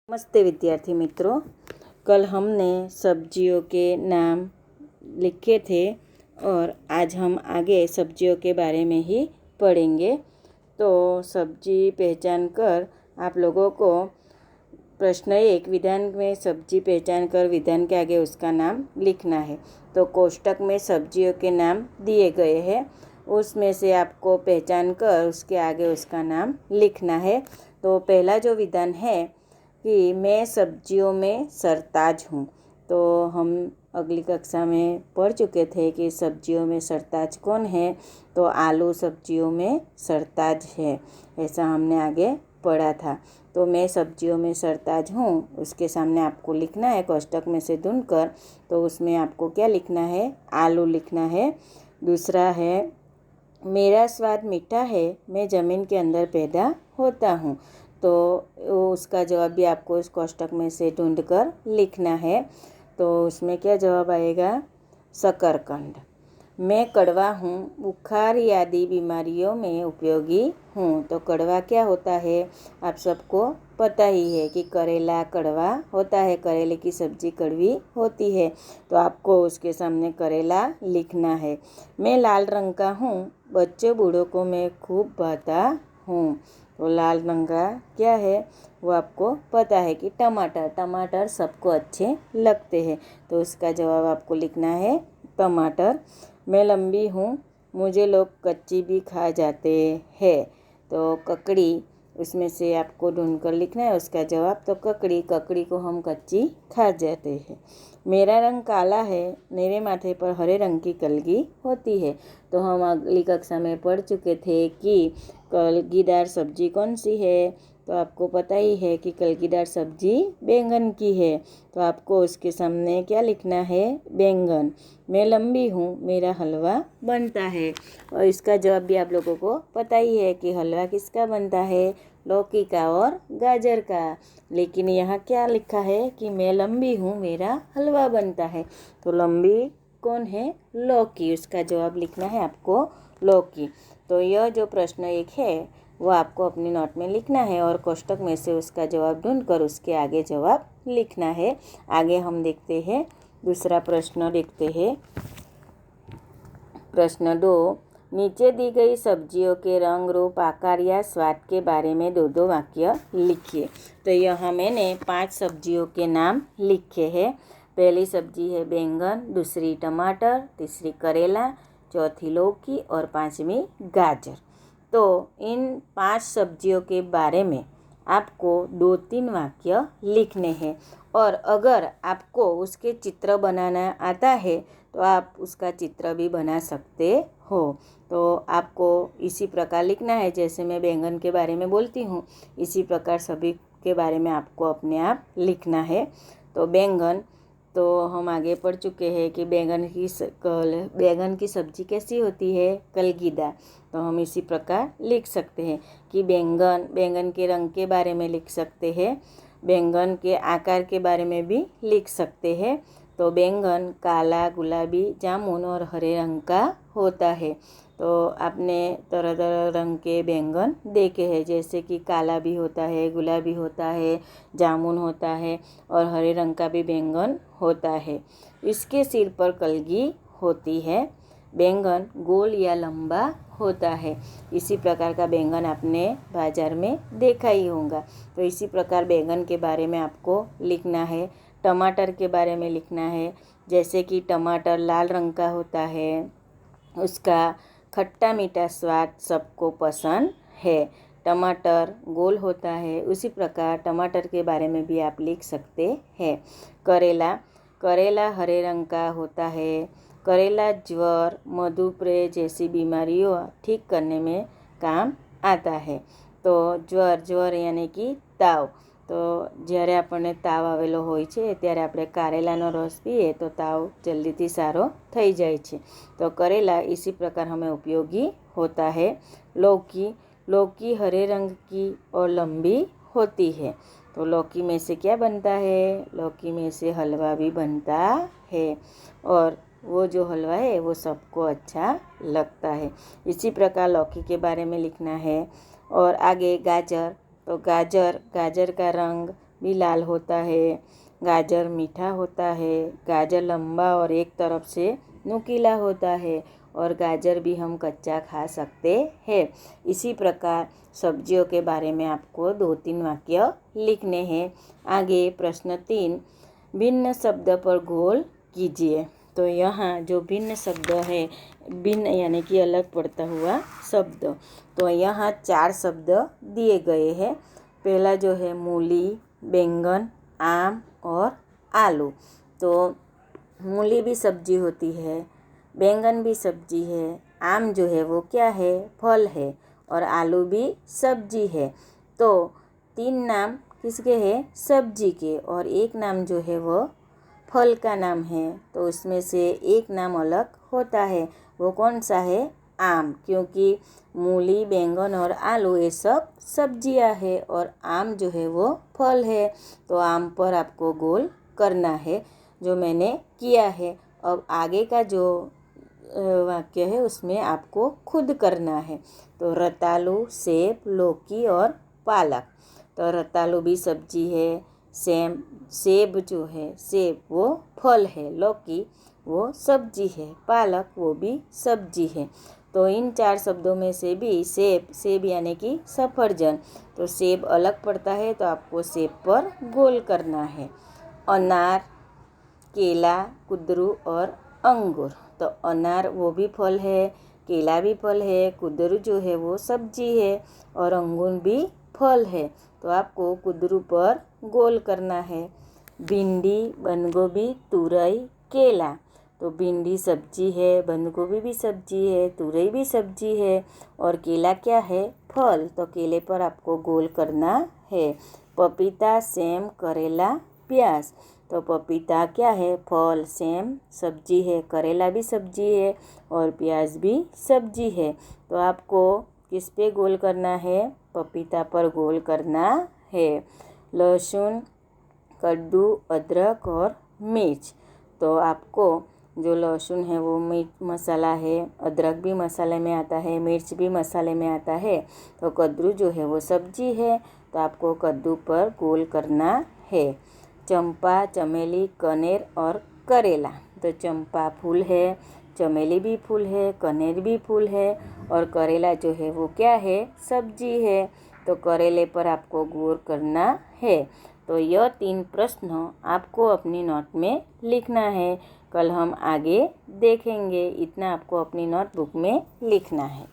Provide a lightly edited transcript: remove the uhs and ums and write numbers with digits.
नमस्ते विद्यार्थी मित्रों। कल हमने सब्जियों के नाम लिखे थे और आज हम आगे सब्जियों के बारे में ही पढ़ेंगे। तो सब्जी पहचान कर आप लोगों को प्रश्न 1 विधान में सब्जी पहचान कर विधान के आगे उसका नाम लिखना है। तो कोष्टक में सब्जियों के नाम दिए गए हैं, उसमें से आपको पहचान कर उसके आगे उसका नाम लिखना है। तो पहला जो विधान है कि मैं सब्जियों में सरताज हूँ। तो हम अगली कक्षा में पढ़ चुके थे कि सब्जियों में सरताज कौन है। तो आलू सब्जियों में सरताज है, ऐसा हमने आगे पढ़ा था। तो मैं सब्जियों में सरताज हूँ, उसके सामने आपको लिखना है कोष्टक में से ढूंढकर। तो उसमें आपको क्या लिखना है? आलू लिखना है। दूसरा है मेरा स्वाद मीठा है, मैं ज़मीन के अंदर पैदा होता हूँ। तो उसका जवाब भी आपको इस कोष्टक में से ढूंढकर लिखना है। तो उसमें क्या जवाब आएगा? शकरकंद। मैं कड़वा हूँ, बुखार आदि बीमारियों में उपयोगी हूँ। तो कड़वा क्या होता है? आप सबको पता ही है कि करेला कड़वा होता है, करेले की सब्जी कड़वी होती है। तो आपको उसके सामने करेला लिखना है। मैं लाल रंग का हूँ, बच्चों बूढ़ों को मैं खूब भाता हूँ। तो लाल रंग का क्या है वो आपको पता है कि टमाटर। टमाटर सबको अच्छे लगते हैं, तो उसका जवाब आपको लिखना है टमाटर। मैं लंबी हूँ, मुझे लोग कच्ची भी खा जाते हैं। तो ककड़ी, उसमें से आपको ढूंढकर लिखना है उसका जवाब। तो ककड़ी, ककड़ी को हम कच्ची खा जाते हैं। मेरा रंग काला है, मेरे माथे पर हरे रंग की कलगी होती है। तो हम अगली कक्षा में पढ़ चुके थे कि कलगीदार सब्जी कौन सी है। तो आपको पता ही है कि कलगीदार सब्जी बैंगन की है। तो आपको उसके सामने क्या लिखना है? बैंगन। मैं लंबी हूँ, मेरा हलवा बनता है। और इसका जवाब भी आप लोगों को पता ही है कि हलवा किसका बनता है? लौकी का और गाजर का। लेकिन यहाँ क्या लिखा है कि मैं लंबी हूँ, मेरा हलवा बनता है। तो लंबी कौन है? लौकी। उसका जवाब लिखना है आपको लौकी। तो यह जो प्रश्न 1 है वो आपको अपनी नोट में लिखना है और कोष्टक में से उसका जवाब ढूंढकर उसके आगे जवाब लिखना है। आगे हम देखते हैं दूसरा प्रश्न। देखते हैं प्रश्न 2। नीचे दी गई सब्जियों के रंग, रूप, आकार या स्वाद के बारे में 2-2 वाक्य लिखिए। तो यह मैंने 5 सब्जियों के नाम लिखे हैं। पहली सब्जी है बैंगन, दूसरी टमाटर, तीसरी करेला, चौथी लौकी और 5वीं गाजर। तो इन 5 सब्जियों के बारे में आपको 2-3 वाक्य लिखने हैं और अगर आपको उसके चित्र बनाना आता है तो आप उसका चित्र भी बना सकते हो। तो आपको इसी प्रकार लिखना है, जैसे मैं बैंगन के बारे में बोलती हूँ इसी प्रकार सभी के बारे में आपको अपने आप लिखना है। तो बैंगन, तो हम आगे पढ़ चुके हैं कि बैंगन की सब्जी कैसी होती है? कलगीदार। तो हम इसी प्रकार लिख सकते हैं कि बैंगन के रंग के बारे में लिख सकते हैं, बैंगन के आकार के बारे में भी लिख सकते हैं। तो बैंगन काला, गुलाबी, जामुन और हरे रंग का होता है। तो आपने तरह तरह रंग के बैंगन देखे हैं, जैसे कि काला भी होता है, गुलाबी होता है, जामुन होता है और हरे रंग का भी बैंगन होता है। इसके सिर पर कलगी होती है। बैंगन गोल या लंबा होता है। इसी प्रकार का बैंगन आपने बाजार में देखा ही होगा। तो इसी प्रकार बैंगन के बारे में आपको लिखना है। टमाटर के बारे में लिखना है, जैसे कि टमाटर लाल रंग का होता है, उसका खट्टा मीठा स्वाद सबको पसंद है। टमाटर गोल होता है, उसी प्रकार टमाटर के बारे में भी आप लिख सकते हैं। करेला हरे रंग का होता है। करेला ज्वर, मधुमेह जैसी बीमारियों ठीक करने में काम आता है। तो જ્વર यानी कि તાવ। તો જ્યારે આપણને તાવ આવેલો હોય છે ત્યારે આપણે કારેલાનો રસ પીએ તો તાવ જલ્દીથી સારો થઈ જાય છે। तो करेला इसी प्रकार हमें उपयोगी होता है। लौकी हरे रंग की और लंबी होती है। तो लौकी में से क्या बनता है? लौकी में से हलवा भी बनता है और वो जो हलवा है वो सबको अच्छा लगता है। इसी प्रकार लौकी के बारे में लिखना है। और आगे गाजर, तो गाजर का रंग भी लाल होता है। गाजर मीठा होता है। गाजर लंबा और एक तरफ से नुकीला होता है और गाजर भी हम कच्चा खा सकते हैं। इसी प्रकार सब्जियों के बारे में आपको 2-3 वाक्य लिखने हैं। आगे प्रश्न 3, भिन्न शब्द पर गोल कीजिए। तो यहाँ जो भिन्न शब्द है, भिन्न यानी कि अलग पड़ता हुआ शब्द, तो यहाँ 4 शब्द दिए गए हैं। पहला जो है मूली, बैंगन, आम और आलू। तो मूली भी सब्जी होती है, बैंगन भी सब्जी है, आम जो है वो क्या है, फल है, और आलू भी सब्जी है। तो 3 नाम किसके हैं, सब्जी के, और एक नाम जो है वो फल का नाम है। तो उसमें से एक नाम अलग होता है, वो कौन सा है, आम, क्योंकि मूली, बैंगन और आलू ये सब सब्जियां है और आम जो है वो फल है। तो आम पर आपको गोल करना है, जो मैंने किया है। अब आगे का जो वाक्य है उसमें आपको खुद करना है। तो रतालू, सेब, लौकी और पालक। तो रतालू भी सब्जी है, सेब जो है, सेब वो फल है, लौकी वो सब्जी है, पालक वो भी सब्जी है। तो इन 4 शब्दों में से भी सेब यानी कि सफरजन, तो सेब अलग पड़ता है, तो आपको सेब पर गोल करना है। अनार, केला, कुदरू और अंगूर। तो अनार वो भी फल है, केला भी फल है, कुदरू जो है वो सब्जी है और अंगूर भी फल है। तो आपको कुदरू पर गोल करना है। भिंडी, बंद गोभी, तुरई, केला। तो भिंडी सब्जी है, बंद गोभी भी सब्जी है, तुरई भी सब्जी है और केला क्या है, फल। तो केले पर आपको गोल करना है। पपीता, सेम, करेला, प्याज। तो पपीता क्या है, फल, सेम सब्जी है, करेला भी सब्जी है और प्याज भी सब्जी है। तो आपको किस पे गोल करना है, पपीता पर गोल करना है। लहसुन, कद्दू, अदरक और मिर्च। तो आपको जो लहसुन है वो मीट मसाला है, अदरक भी मसाले में आता है, मिर्च भी मसाले में आता है। तो कद्दू जो है वो सब्जी है, तो आपको कद्दू पर गोल करना है। चंपा, चमेली, कनेर और करेला। तो चंपा फूल है, चमेली भी फूल है, कनेर भी फूल है और करेला जो है वो क्या है, सब्जी है। तो करेले पर आपको गौर करना है। तो यह 3 प्रश्न आपको अपनी नोट में लिखना है। कल हम आगे देखेंगे, इतना आपको अपनी नोटबुक में लिखना है।